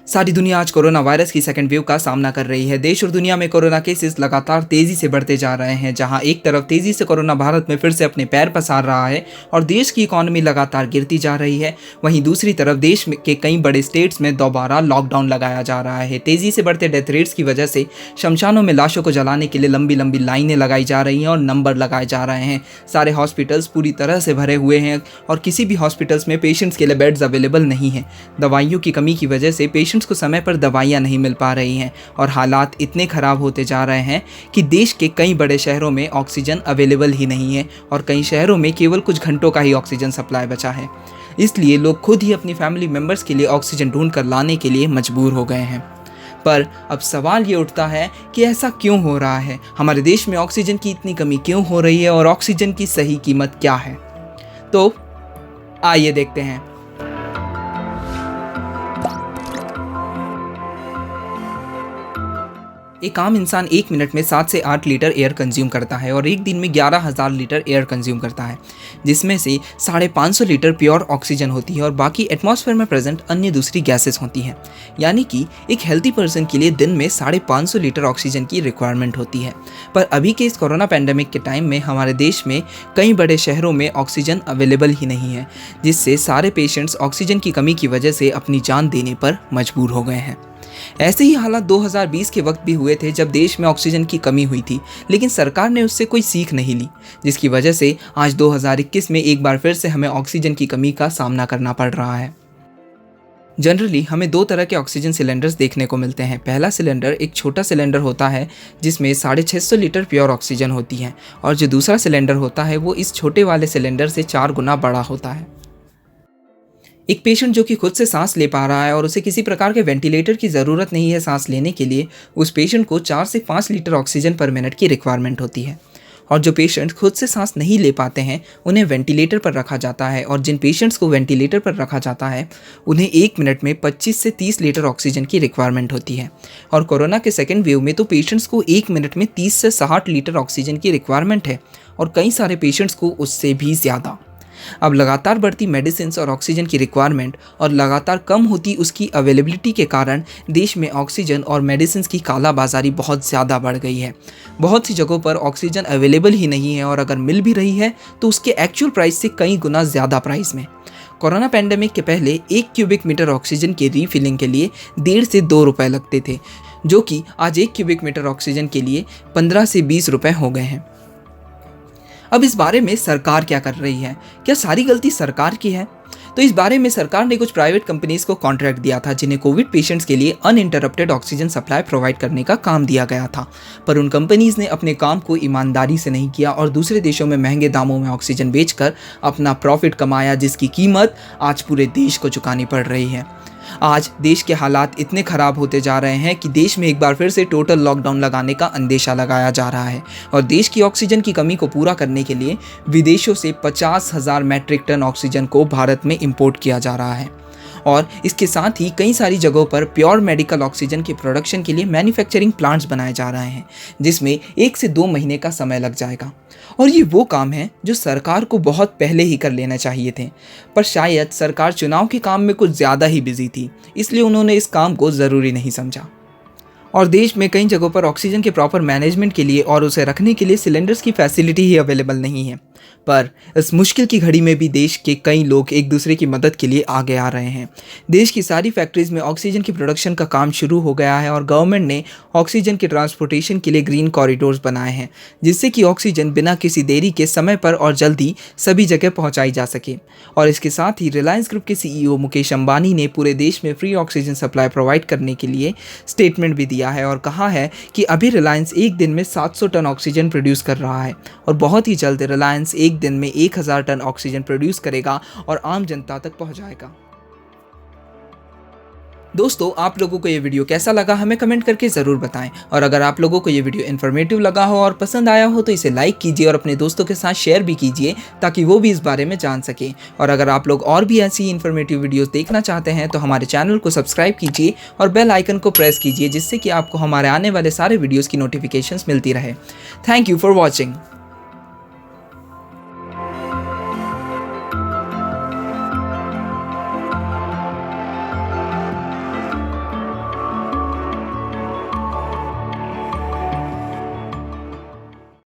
सारी दुनिया आज कोरोना वायरस की सेकंड वेव का सामना कर रही है। देश और दुनिया में कोरोना केसेस लगातार तेजी से बढ़ते जा रहे हैं। जहां एक तरफ तेजी से कोरोना भारत में फिर से अपने पैर पसार रहा है और देश की इकोनॉमी लगातार गिरती जा रही है, वहीं दूसरी तरफ देश के कई बड़े स्टेट्स में दोबारा लॉकडाउन लगाया जा रहा है। तेजी से बढ़ते डेथ रेट्स की वजह से शमशानों में लाशों को जलाने के लिए लंबी लंबी लाइनें लगाई जा रही हैं और नंबर लगाए जा रहे हैं। सारे हॉस्पिटल्स पूरी तरह से भरे हुए हैं और किसी भी हॉस्पिटल्स में पेशेंट्स के लिए बेड्स अवेलेबल नहीं है। दवाइयों की कमी की वजह से पेशेंट्स को समय पर दवाइयां नहीं मिल पा रही हैं और हालात इतने ख़राब होते जा रहे हैं कि देश के कई बड़े शहरों में ऑक्सीजन अवेलेबल ही नहीं है और कई शहरों में केवल कुछ घंटों का ही ऑक्सीजन सप्लाई बचा है। इसलिए लोग खुद ही अपनी फैमिली मेम्बर्स के लिए ऑक्सीजन ढूंढ कर लाने के लिए मजबूर हो गए हैं। पर अब सवाल ये उठता है कि ऐसा क्यों हो रहा है, हमारे देश में ऑक्सीजन की इतनी कमी क्यों हो रही है और ऑक्सीजन की सही कीमत क्या है। तो आइए देखते हैं। एक आम इंसान 1 मिनट में 7 से 8 लीटर एयर कंज्यूम करता है और एक दिन में 11,000 लीटर एयर कंज्यूम करता है, जिसमें से 550 लीटर प्योर ऑक्सीजन होती है और बाकी एटमॉस्फेयर में प्रेजेंट अन्य दूसरी गैसेस होती हैं। यानी कि एक हेल्थी पर्सन के लिए दिन में 550 लीटर ऑक्सीजन की रिक्वायरमेंट होती है। पर अभी के इस कोरोना पैंडेमिक के टाइम में हमारे देश में कई बड़े शहरों में ऑक्सीजन अवेलेबल ही नहीं है, जिससे सारे पेशेंट्स ऑक्सीजन की कमी की वजह से अपनी जान देने पर मजबूर हो गए हैं। ऐसे ही हालात 2020 के वक्त भी हुए थे जब देश में ऑक्सीजन की कमी हुई थी, लेकिन सरकार ने उससे कोई सीख नहीं ली, जिसकी वजह से आज 2021 में एक बार फिर से हमें ऑक्सीजन की कमी का सामना करना पड़ रहा है। जनरली हमें 2 तरह के ऑक्सीजन सिलेंडर्स देखने को मिलते हैं। पहला सिलेंडर एक छोटा सिलेंडर होता है जिसमें 650 लीटर प्योर ऑक्सीजन होती है और जो दूसरा सिलेंडर होता है वो इस छोटे वाले सिलेंडर से 4 गुना बड़ा होता है। एक पेशेंट जो कि खुद से सांस ले पा रहा है और उसे किसी प्रकार के वेंटिलेटर की ज़रूरत नहीं है सांस लेने के लिए, उस पेशेंट को 4 से 5 लीटर ऑक्सीजन पर मिनट की रिक्वायरमेंट होती है। और जो पेशेंट खुद से सांस नहीं ले पाते हैं उन्हें वेंटिलेटर पर रखा जाता है और जिन पेशेंट्स को वेंटिलेटर पर रखा जाता है उन्हें 1 मिनट में 25 से 30 लीटर ऑक्सीजन की रिक्वायरमेंट होती है। और कोरोना के सेकेंड वेव में तो पेशेंट्स को 1 मिनट में 30 से 60 लीटर ऑक्सीजन की रिक्वायरमेंट है और कई सारे पेशेंट्स को उससे भी ज़्यादा। अब लगातार बढ़ती मेडिसिन और ऑक्सीजन की रिक्वायरमेंट और लगातार कम होती उसकी अवेलेबिलिटी के कारण देश में ऑक्सीजन और मेडिसिन की कालाबाजारी बहुत ज़्यादा बढ़ गई है। बहुत सी जगहों पर ऑक्सीजन अवेलेबल ही नहीं है और अगर मिल भी रही है तो उसके एक्चुअल प्राइस से कई गुना ज़्यादा प्राइस में। कोरोना पैंडेमिक के पहले 1 क्यूबिक मीटर ऑक्सीजन की रीफिलिंग के लिए 1.5 से 2 रुपये लगते थे, जो कि आज 1 क्यूबिक मीटर ऑक्सीजन के लिए 15 से 20 रुपये हो गए हैं। अब इस बारे में सरकार क्या कर रही है? क्या सारी गलती सरकार की है? तो इस बारे में सरकार ने कुछ प्राइवेट कंपनीज को कॉन्ट्रैक्ट दिया था जिन्हें कोविड पेशेंट्स के लिए अनइंटरप्टेड ऑक्सीजन सप्लाई प्रोवाइड करने का काम दिया गया था। पर उन कंपनीज ने अपने काम को ईमानदारी से नहीं किया और दूसरे देशों में महंगे दामों में ऑक्सीजन बेचकर अपना प्रॉफिट कमाया, जिसकी कीमत आज पूरे देश को चुकानी पड़ रही है। आज देश के हालात इतने ख़राब होते जा रहे हैं कि देश में एक बार फिर से टोटल लॉकडाउन लगाने का अंदेशा लगाया जा रहा है और देश की ऑक्सीजन की कमी को पूरा करने के लिए विदेशों से 50,000 मैट्रिक टन ऑक्सीजन को भारत में इंपोर्ट किया जा रहा है। और इसके साथ ही कई सारी जगहों पर प्योर मेडिकल ऑक्सीजन के प्रोडक्शन के लिए मैन्युफैक्चरिंग प्लांट्स बनाए जा रहे हैं, जिसमें 1 से 2 महीने का समय लग जाएगा। और ये वो काम है जो सरकार को बहुत पहले ही कर लेना चाहिए थे, पर शायद सरकार चुनाव के काम में कुछ ज़्यादा ही बिजी थी, इसलिए उन्होंने इस काम को ज़रूरी नहीं समझा। और देश में कई जगहों पर ऑक्सीजन के प्रॉपर मैनेजमेंट के लिए और उसे रखने के लिए सिलेंडर्स की फैसिलिटी ही अवेलेबल नहीं है। पर इस मुश्किल की घड़ी में भी देश के कई लोग एक दूसरे की मदद के लिए आगे आ रहे हैं। देश की सारी फैक्ट्रीज में ऑक्सीजन की प्रोडक्शन का काम शुरू हो गया है और गवर्नमेंट ने ऑक्सीजन के ट्रांसपोर्टेशन के लिए ग्रीन कॉरिडोर्स बनाए हैं, जिससे कि ऑक्सीजन बिना किसी देरी के समय पर और जल्दी सभी जगह पहुंचाई जा सके। और इसके साथ ही रिलायंस ग्रुप के CEO मुकेश अंबानी ने पूरे देश में फ्री ऑक्सीजन सप्लाई प्रोवाइड करने के लिए स्टेटमेंट भी दिया है और कहा है कि अभी रिलायंस एक दिन में 700 टन ऑक्सीजन प्रोड्यूस कर रहा है और बहुत ही जल्द रिलायंस एक दिन में 1000 टन ऑक्सीजन प्रोड्यूस करेगा और आम जनता तक पहुंचाएगा। दोस्तों, आप लोगों को ये वीडियो कैसा लगा हमें कमेंट करके ज़रूर बताएं और अगर आप लोगों को ये वीडियो इन्फॉर्मेटिव लगा हो और पसंद आया हो तो इसे लाइक कीजिए और अपने दोस्तों के साथ शेयर भी कीजिए ताकि वो भी इस बारे में जान सकें। और अगर आप लोग और भी ऐसी इन्फॉर्मेटिव वीडियोस देखना चाहते हैं तो हमारे चैनल को सब्सक्राइब कीजिए और बेल आइकन को प्रेस कीजिए, जिससे कि आपको हमारे आने वाले सारे वीडियोज़ की नोटिफिकेशंस मिलती रहे। Thank you for watching.